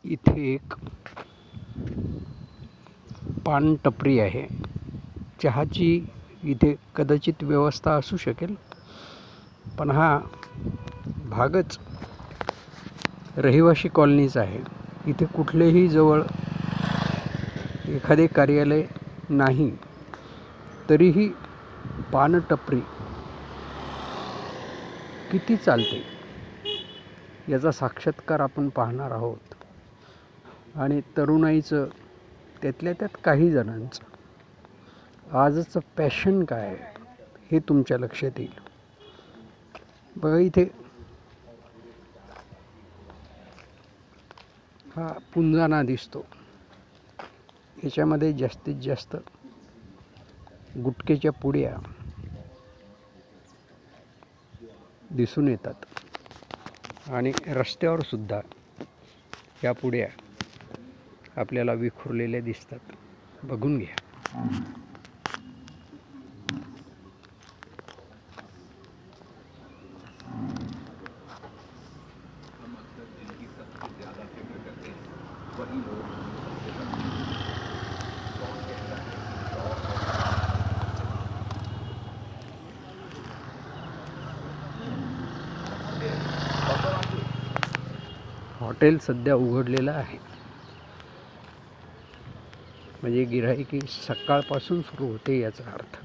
इथे एक पान टपरी आहे. चहाची इथे कदाचित व्यवस्था असू शकेल, पण हा भागच रहिवासी कॉलनीचा आहे. इथे कुठलेही जवळ एखादे कार्यालय नाही, तरीही पान टपरी किती चालते याचा साक्षात्कार आपण पाहणार आहोत. आणि तरुणाईचं, त्यातल्या त्यात काही जणांचं आजचं पॅशन काय आहे हे तुमच्या लक्षात येईल. बघा, इथे हा पुंजाना दिसतो. याच्यामध्ये जास्तीत जास्त गुटख्याच्या पुड्या दिसून येतात आणि रस्त्यावर सुद्धा या पुड्या आपल्याला विखुरलेल्या दिसतात. बघून घ्या. हॉटेल सध्या उघडलेलं आहे, म्हणजे गिऱ्हाईकी सकाळपासून सुरू होते याचा अर्थ.